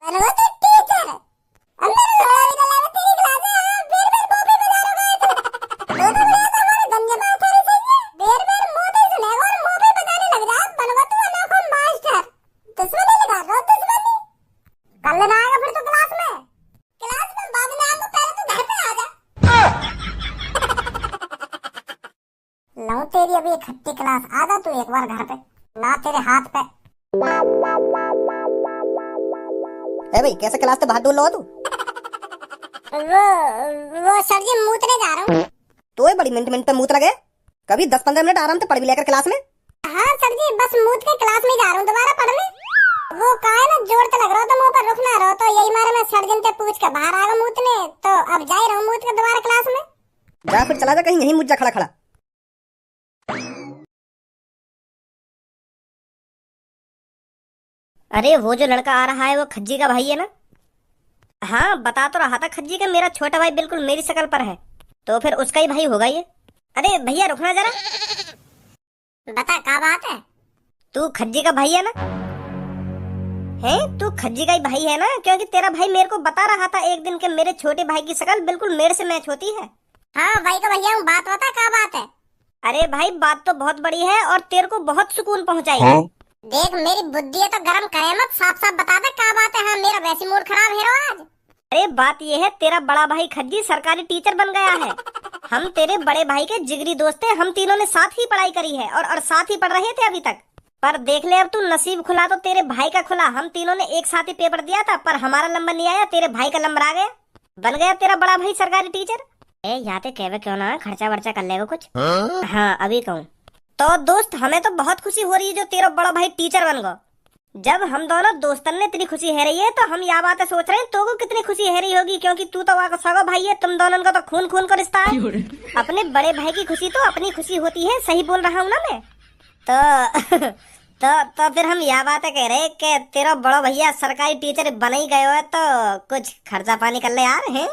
पर वो तो टीचर अंदर लोड़ा भी डाला है तेरी क्लास है। बेर बेर मोपे बजा रहा है तो बोला तो हमारे गंजे मास्टर ही सही है। बेर बेर मोपे सुनेगा और मोपे बजाने लग जा। बनवा तू अनोखा मास्टर। दुश्मनी लगा रहा दुश्मनी। कल ना आएगा फिर तो क्लास में बाद में आऊंगा। पहले तो घर पे आ जा। लाऊं तेरी अभी एक खट्टी क्लास। आ जा तू एक बार घर पे ना तेरे हाथ पे। ए भाई कैसे क्लास से बाहर ढूंढ लो तू? वो सर जी मूतने जा रहा हूँ। तो ये बड़ी मिनट पे मूत लगे। कभी 10-15 मिनट आराम से पढ़ भी लेकर क्लास में। हाँ सर जी बस मूत के क्लास में जा रहा हूँ दोबारा पढ़ने। वो कहा है ना जोर तो लग रहा था मुंह पर रुक ना रहो तो यही मारे मैं सर्जन से पूछ के बाहर आ गया मूतने। तो अब जा ही रहा हूँ मूत के दोबारा क्लास में। जा फिर चला जा कहीं यहीं मुझ जा खड़ा खड़ा। अरे वो जो लड़का आ रहा है वो खज्जी का भाई है ना? हाँ बता तो रहा था खज्जी का मेरा छोटा भाई बिल्कुल मेरी शक्ल पर है। तो फिर उसका ही भाई होगा ये। अरे भैया रुकना जरा। बता क्या बात है? तू खज्जी का भाई है ना? है तू खज्जी का ही भाई है ना? क्योंकि तेरा भाई मेरे को बता रहा था एक दिन के मेरे छोटे भाई की शक्ल बिल्कुल मेरे से मैच होती है। हाँ भाई का भैया हूँ। बात बता क्या बात है? अरे भाई बात तो बहुत बड़ी है और तेरे को बहुत सुकून पहुंचाएगी। देख मेरी बुद्धि है तो गरम करे मत। साफ साफ बता दे क्या बात है। हाँ मेरा वैसी मूड खराब है आज। अरे बात ये है तेरा बड़ा भाई खज्जी सरकारी टीचर बन गया है। हम तेरे बड़े भाई के जिगरी दोस्त हैं। हम तीनों ने साथ ही पढ़ाई करी है और साथ ही पढ़ रहे थे अभी तक। पर देख ले अब तू नसीब खुला तो तेरे भाई का खुला। हम तीनों ने एक साथ ही पेपर दिया था पर हमारा नंबर नहीं आया। तेरे भाई का नंबर आ गया। बन गया तेरा बड़ा भाई सरकारी टीचर। ए यहाँ पे कहवे क्यों ना खर्चा वर्चा कर लेगा कुछ। हाँ अभी कहूँ तो दोस्त हमें तो बहुत खुशी हो रही है जो तेरा बड़ा भाई टीचर बन गया। जब हम दोनों दोस्तन ने इतनी खुशी है रही है तो हम यह बातें सोच रहे हैं तो को कितनी खुशी है रही होगी। क्योंकि तू तो वाका सगा भाई है। तुम दोनों का तो खून खून का रिश्ता है। अपने बड़े भाई की खुशी तो अपनी खुशी होती है। सही बोल रहा हूँ ना मैं? तो तो फिर हम यह बातें कह रहे कि तेरा बड़ा भैया सरकारी टीचर बन ही गए हो तो कुछ खर्चा पानी कर ले यार है।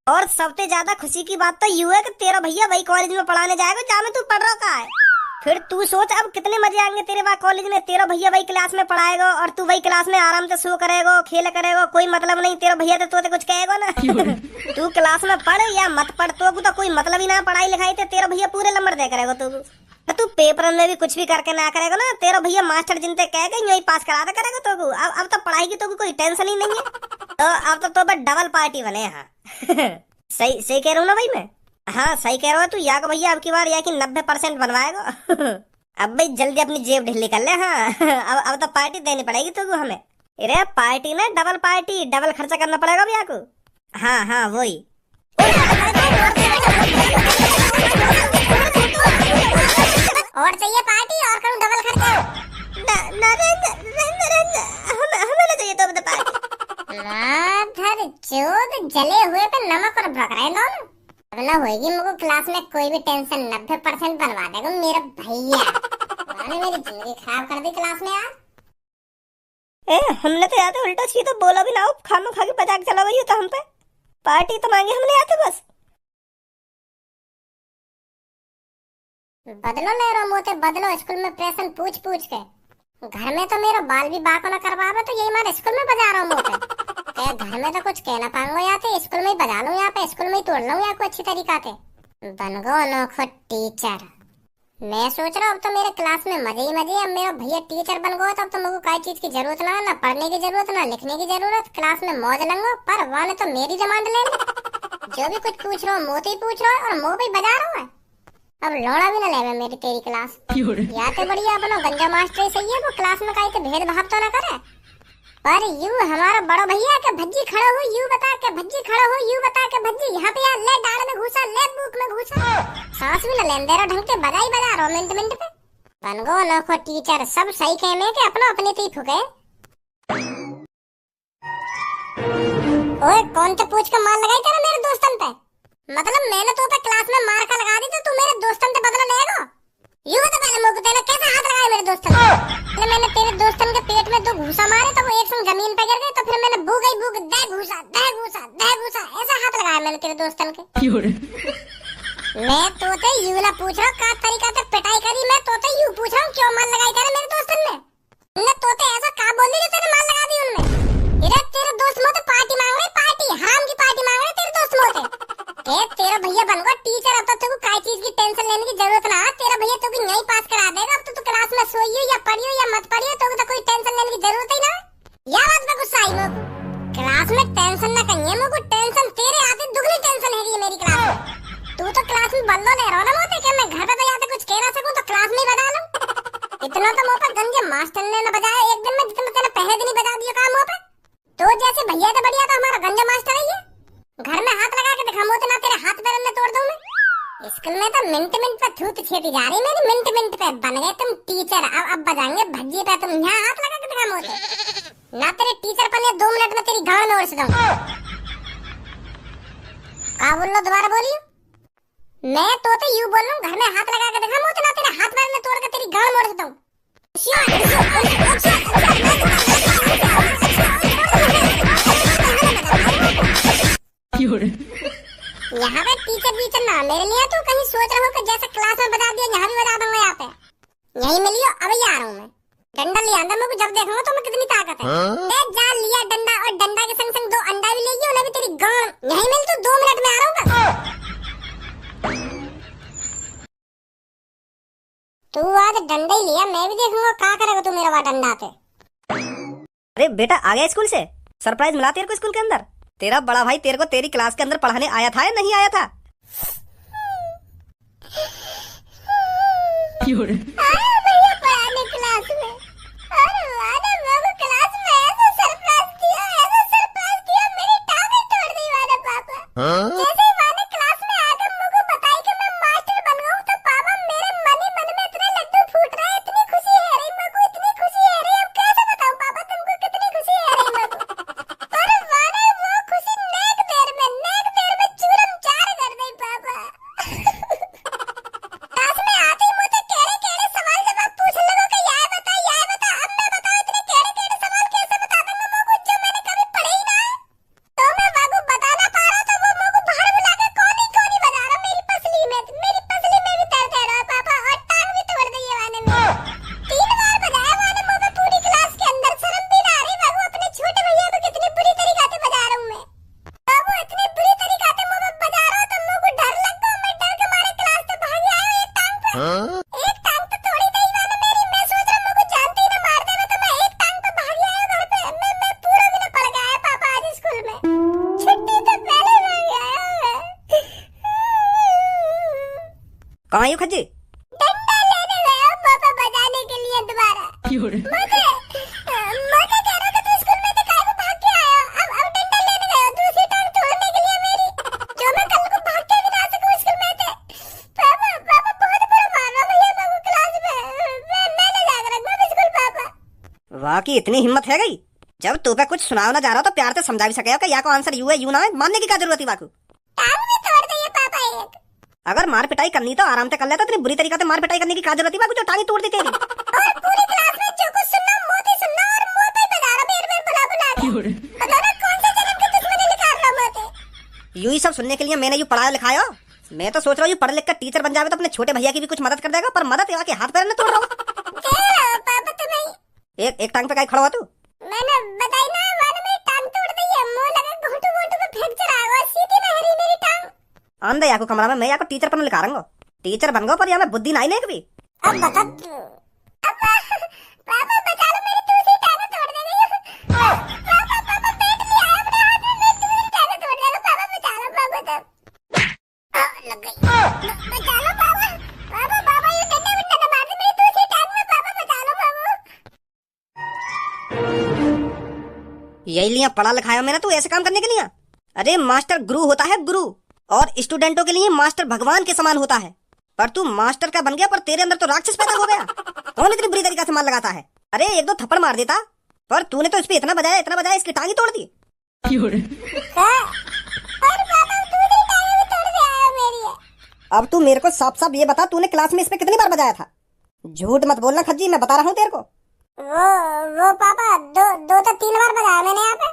और सबसे ज्यादा खुशी की बात तो यूं है कि तेरा भैया वही कॉलेज में पढ़ाने जाएगा जहाँ में तू पढ़ रहा है। फिर तू सोच अब कितने मजे आएंगे तेरे वहाँ कॉलेज में। तेरा भैया वही क्लास में पढ़ाएगा और तू वही क्लास में आराम से सो करेगा खेल करेगा। कोई मतलब नहीं। तेरा भैया तो कुछ कहेगा ना। तू क्लास में पढ़ या मत पढ़ तो कोई मतलब ही ना पढ़ाई लिखाई। तेरा भैया पूरे नंबर दे करेगा। तू पेपर में भी कुछ भी करके ना करेगा ना। तेरा भैया मास्टर जिनते कहेगा यही पास करा दे करेगा तो अब तो पढ़ाई की तो कोई टेंशन ही नहीं है। तो अब तो डबल पार्टी बने। हाँ सही सही कह रहा हूँ ना भाई मैं? हाँ सही कह रहा है तू। या को भैया अब की बार या कि 90% बनवाएगा। अब भाई जल्दी अपनी जेब ढीली कर ले। हाँ अब तो पार्टी देनी पड़ेगी तो हमें। अरे पार्टी ना डबल पार्टी। डबल खर्चा करना पड़ेगा भैया को। हाँ हाँ वही। और चाहिए पार्टी और करूँ डबल खर्चा? हमें ना चाहिए तो बता पार्टी। धर चोद जले हुए पे नमक और बकरा दोनों। अब ना होगी मुझको क्लास में कोई भी टेंशन। 90% बनवा देगा मेरा भैया। मैंने मेरी जिंदगी खराब कर दी क्लास में यार। हमने तो याद है उल्टा सीधा बोला भी ना हो। खाना खा के मजाक चला गई तो हम पे पार्टी तो मांगे हमने आते बस। बदलो ले रो मोते बदलो। स्कूल में प्रेशन पूछ पूछ के घर में तो मेरा बाल भी बाको ना करवावे तो यही मारे स्कूल में बजा रहा हूँ मोते। घर में तो कुछ कहना पाऊंगा या तो स्कूल में ही बजा लूं यहाँ पे स्कूल में ही तोड़ लूं या कोई अच्छी तरीका से। बन गो अनोखो टीचर। मैं सोच रहा हूँ अब तो मेरे क्लास में मजे ही मजे। अब मेरा भैया टीचर बन गो तब तो मुझे कोई चीज की जरूरत ना पढ़ने की जरूरत ना लिखने की जरूरत। क्लास में मौज लंगो। पर वाने तो मेरी डिमांड ले जो भी कुछ पूछ रहा हूँ मोते ही पूछ रहा है और मुँह भी बजा रहा हूँ। अब लौड़ा भी ना लेवे मेरी तेरी क्लास। या तो बढ़िया अपना गंजा मास्टर ही सही है। वो क्लास में कहीं तो भेदभाव तो ना करे। पर यू हमारा बड़ा भैया के भज्जी खड़ा हो यू बता के भज्जी खड़ा हो यू बता के भज्जी यहाँ पे यार ले डाल में घुसा ले बुक में घुसा। सांस भी न लेन दे रहा ढंग से बजा ही बजा रहा मिनट मिनट पे। बन गो अनोखो टीचर। सब सही कहने के अपना अपने से ही फुके। ओए कौन तो पूछ के मार लगाई तेरा मेरे दोस्तन पे? मतलब मैंने तो पे क्लास में मार का लगा दी तो तू मेरे दोस्तन से बदला लेगा? यूं तो पहले मुझे तेरे कैसे हाथ लगाए मेरे दोस्तन पे? मैंने तेरे दोस्तन के पेट में 2 घूसा मारे तो वो एक संग जमीन पे गिर गए। तो फिर मैंने भूख दे घूसा ऐसा हाथ लगाया मैंने तेरे दोस्तन के। मैं तोते यूं ना पूछ रहा का तरीका से पिटाई करी। मैं तोते यूं पूछ रहा हूँ क्यों मार लगाई तेरे मेरे दोस्तन में? तोते ऐसा का बोल दी जो तेरे मार लगा दी उनमें? इधर इतना तो मुंह पे गंजे मास्टर ने न बजाया एक दिन में जितना तेने पहले दिन ही बजा दिया काम मुंह पे। तो जैसे भैया तो बढ़िया तो हमारा गंजा मास्टर है ये। घर में हाथ लगा के दिखा मुंह ना तेरे हाथ पैर में तोड़ दूं मैं। स्कूल में तो मिनट मिनट पे थूत छेती जा रही मेरी, मिनट मिनट पे बन गए तुम टीचर। अब बजाएंगे भज्जी पे, तुम यहाँ हाथ लगा के दिखा मुंह पे। ना तेरे टीचर बने 2 मिनट में तेरी गांड में उड़ दूं। का बोल लो, दोबारा बोलियो। मैं तो यूं बोल रहा हूँ, घर में हाथ लगा के दिखा मुंह ना तेरे हाथ पैर में तोड़ के तेरी गांड मोड़ देता हूँ। यहाँ पे टीचर ना मेरे लिए तू कहीं सोच रहा हो कि जैसे क्लास में बता दिया यहाँ भी बता दूंगा। यहाँ पे यही मिलियो, अब ही आ रहा हूँ मैं। डंडा लिया अंदर मेरे को, जब देखूंगा तो मैं कितनी ताकत है। जा लिया डंडा, और डंडा के संग संग 2 अंडा भी ले गया, उन्हें भी तेरी गांड यही मिल। तू 2 मिनट में आ रहा हूँ बस। तू आज डंडा ही लिया, मैं भी देखूंगा क्या करेगा तू मेरा वहाँ डंडा पे। अरे बेटा आ गया स्कूल से? सरप्राइज मिला तेरे को स्कूल के अंदर? तेरा बड़ा भाई तेरे को तेरी क्लास के अंदर पढ़ाने आया था या नहीं आया था? आया भैया पढ़ाने क्लास में। अरे वाह, मेरे को क्लास में ऐसा सरप्राइज दिया मेरी टांगें तोड़ दी वाले पापा। जैसे ही माने क्लास में आकर मुझे बताई कि मैं मास्टर बन गया हूँ, तो पापा मेरे मन ही मन में इतने लड्डू फूट रहे, इतनी खुशी है रही मेरे को, इतनी खुशी है रही। अब कैसे बताऊँ पापा तुमको कितनी खुशी है रही मेरे को। अरे वाह, वो खुशी नेक देर में चूरम चार कर दी पापा। क्लास में आते ही मुझे केड़े सवाल जवाब पूछ लगो कि यह बता। अब मैं बताओ इतने केड़े सवाल कैसे बता दूंगा मुझको, जो मैंने कभी पढ़े ही ना है। तो मैं बाबू बता ना पा रहा, तो वो मुझको बाहर बुला के कोनी बजा रहा मेरी पसली में भी दर्द है रहा पापा, और टांग भी तोड़ दी है वाने में। 3 बार बजाया वाने मुझे पूरी क्लास के अंदर, शर्म भी ना आ रही बाबू। अपने छोटे भैया को कितनी बुरी तरीका से बजा रहा हूँ मैं बाबू, इतनी बुरी तरीका से मुझे बजा रहा हूँ तो मुझको डर लगता है। मैं डर के मारे क्लास से भाग आया एक टांग पे। एक टांग तो तोड़ी नहीं वाने मेरी। मैं सोच रहा मुझको जानते ही ना मार देवे, तो मैं एक टांग पे भाग आया घर पे। मैं पूरा भी ना पड़ गया है पापा आज स्कूल में। छुट्टी तो पहले भाग आया मैं। कहाँ आयु खज्जी? डंडा लेने गया पापा बजाने के लिए दोबारा। मुझे कह रहा था तू स्कूल में तो काहे को भाग के आया। अब डंडा लेने गया दूसरी टांग तोड़ने के लिए मेरी, जो मैं कल को भाग के भी ना सकूं स्कूल में थे। पापा बहुत बुरा मार रहा भैया मेरे को क्लास में। मैं ले जाकर रखूंगा स्कूल पापा। वाह की इतनी हिम्मत है गई। जब तू पे कुछ सुनाओ ना जा रहा तो प्यार से समझा भी सके कि या को आंसर यू है यू ना है, मानने की क्या जरूरत है वाकू? टांग भी तोड़ दी है पापा एक। अगर मार पिटाई करनी तो आराम से कर लेता, इतनी बुरी तरीके से मार पिटाई करने की क्या जरूरत है बाबू, जो टांगी तोड़ दी तेरी। और पूरी क्लास में जो कुछ सुनना मोती सुनना, और मुंह पे बजा रहा मेरे बुला के। पता ना कौन से जन्म की दुश्मनी निकाल रहा मोती। यू ही सब सुनने के लिए मैंने यू पढ़ाया लिखाया। मैं तो सोच रहा हूँ पढ़ लिख कर टीचर बन जावे तो अपने छोटे भैया की भी कुछ मदद कर देगा, पर मदद यहाँ के हाथ पैर में तोड़ रहा हूँ। पापा तो नहीं। एक टांग पे कहीं खड़ा हुआ तू? मैंने बताई ना वाले मेरी टांग तोड़ दी है। मुंह लगा घोंटू पे फ्रैक्चर आ गया, सीधी ना हरी मेरी टांग। आंदे याको कमरा में मैं याको टीचर पर लिखा रहा हूँ। टीचर बन गो पर यहाँ में बुद्धि नहीं लेक भी। अब बता पापा बचा लो, मेरी दूसरी टांग तोड़ देगी। पापा पेट लिया है अपने हाथ में, मेरी दूसरी टांग तोड़ देगा। पापा बचा लो पापा। तब लग गई। बचा लो पापा ये डंडा वंडा ना मार दे मेरी दूसरी टांग में। पापा बचा लो पापा। यही लिया पढ़ा लिखाया मैंने तू ऐसे काम करने के लिए। अरे मास्टर गुरु होता है गुरु, और स्टूडेंटों के लिए मास्टर भगवान के समान होता है। पर तू मास्टर का बन गया, पर तेरे अंदर तो राक्षस पैदा हो गया। कौन इतनी बुरी तरीके से मार लगाता है? अरे 1-2 थप्पड़ मार देता, पर तूने तो इस पे इतना बजाया इसकी टांगी तोड़ दी। अब तू मेरे को साफ साफ ये बता, तूने क्लास में इस पे कितनी बार बजाया था? झूठ मत बोलना खज्जी, मैं बता रहा हूँ तेरे को। वो पापा 2-3 बार बजाया मैंने यहाँ पे।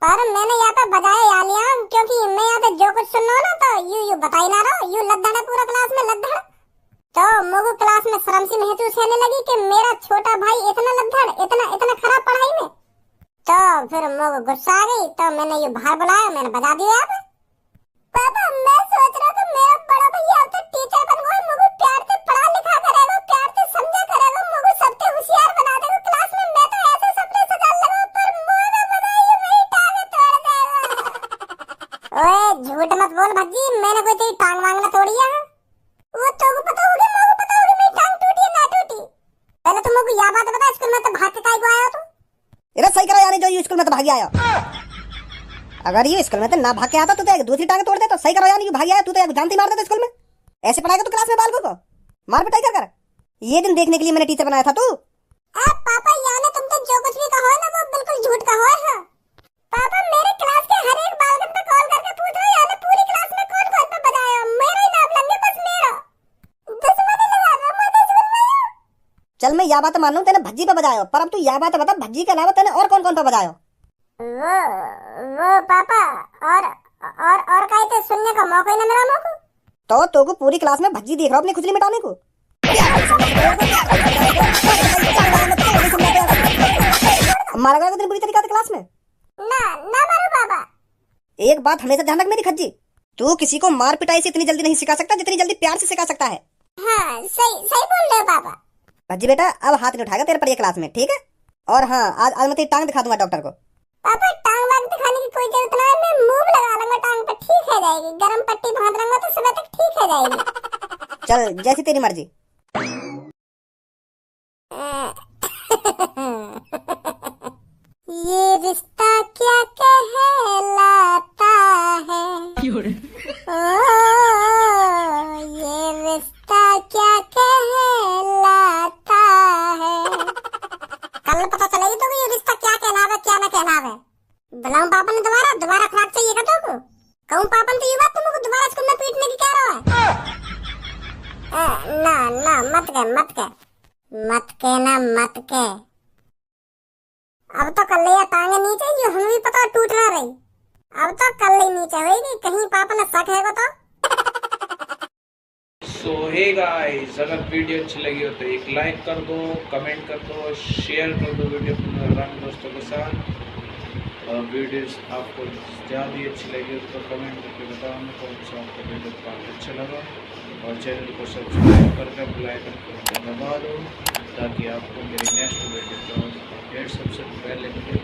पर मैंने यहाँ पे बजाया या लिया, क्योंकि मैं यहाँ पे जो कुछ सुन रहा हूँ ना, तो यू बता ही ना रहा, यू लद्दड़ है पूरा क्लास में लद्दड़। तो मुझे क्लास में शर्म सी महसूस होने लगी कि मेरा छोटा भाई इतना लद्दड़, इतना खराब पढ़ाई में। तो फिर मुझे गुस्सा आ गई, तो मैंने यू बाहर बुलाया, मैंने बजा दिया यहाँ पे। पापा मैं सोच रहा था मेरा बड़ा भैया अब तो टीचर बन गया, मुझे प्यार से पढ़ा लिखा करेगा, प्यार से समझा करेगा, मुझे सबसे होशियार बना देगा क्लास में। मैं तो ऐसे सपने सजा लगा, पर मुझे बताइए मेरी टांग तोड़ देगा। ओए झूठ मत बोल भज्जी, मैंने कोई तेरी टांग वांग ना तोड़ी है। वो तो को पता होगा, मुझे पता होगा मेरी टांग टूटी है ना टूटी। पहले यह बात बता, स्कूल में तो भाग के काहे को आया तू? इधर सही करा यानी जो ये स्कूल में तो भागी आया। अगर ये स्कूल में तो ना भाग के आता तो दूसरी टांग तोड़ दे। तो सही करो यानी ये भागी आया, तू तो जानती मार देता स्कूल में। ऐसे पढ़ाएगा तो क्लास में बालकों को मार पिटाई कर कर। ये दिन देखने के लिए मैंने टीचर बनाया था तू। पापा यानी तुम तो जो कुछ भी कहो ना वो बिल्कुल झूठ कहो है। पापा मेरे क्लास के हर एक बालकन पे कॉल करके पूछ रहे यानी पूरी क्लास में कौन कौन पे बजाया, मेरा ही नाम लेंगे बस मेरा। दुश्मनी लगा रहा मैं स्कूल में। चल मैं यह बात मान लूं तेने भज्जी पे बजायो, पर अब तू यह बात बता भज्जी के अलावा तेने और कौन कौन पे बजायो? वो पापा और कहीं तो सुनने का मौका ही ना मिला मुझको। तो को पूरी क्लास में भज्जी देख रहा हूं अपनी खुजली मिटाने को। मारा गया बुरी तरीका से क्लास में ना मारो पापा। एक बात हमेशा ध्यान रख मेरी खज्जी, तू किसी को मार पिटाई से इतनी जल्दी नहीं सिखा सकता जितनी जल्दी प्यार से सिखा सकता है। हाँ सही बोल रहे हो पापा। भज्जी बेटा अब हाथ नहीं उठाएगा तेरे पर ये क्लास में, ठीक है? और हाँ आज मैं तेरी टांग दिखा दूंगा डॉक्टर को। पापा टांग वांग दिखाने की कोई जरूरत ना है, मैं मूव लगा लूंगा टांग पे, ठीक है जाएगी। गरम पट्टी बांध लूंगा तो सुबह तक ठीक है जाएगी। चल जैसी तेरी मर्जी। ये रिश्ता क्या कहलाता है, ये रिश्ता क्या कहलाता है। कल पता चलेगी तो ये रिश्ता क्या कहलावे क्या ना कहलावे। बुलाऊं पापा ने दोबारा खुराक चाहिए का तो कहूं पापा ने तो ये बात तुमको दोबारा स्कूल में पीटने की कह रहा है। ना मत के। अब तो कल या टांगे नीचे जो हमें भी पता टूट ना रही। अब तो कल ही नीचे होगी, कहीं पापा ने शक है तो। सो हे गाइस, अगर वीडियो अच्छी लगी हो तो एक लाइक कर दो, कमेंट कर दो, शेयर कर दो वीडियो अपने रंग दोस्तों के साथ। और वीडियोस आपको ज़्यादा अच्छी लगी हो तो कमेंट करके बताओ कौन सा आपको वीडियो पार्ट अच्छा लगा। और चैनल को सब्सक्राइब करके बेल आइकन को दबा दो ताकि आपको मेरी नेक्स्ट वीडियो का अपडेट सबसे पहले मिले।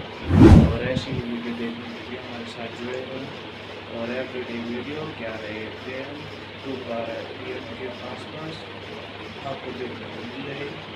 और ऐसी ही वीडियो देखने के लिए हमारे साथ जुड़े रहो। और एवरीडे वीडियो क्या रहे थे 2 बार के आसपास आपको देखने को मिल जाएगी।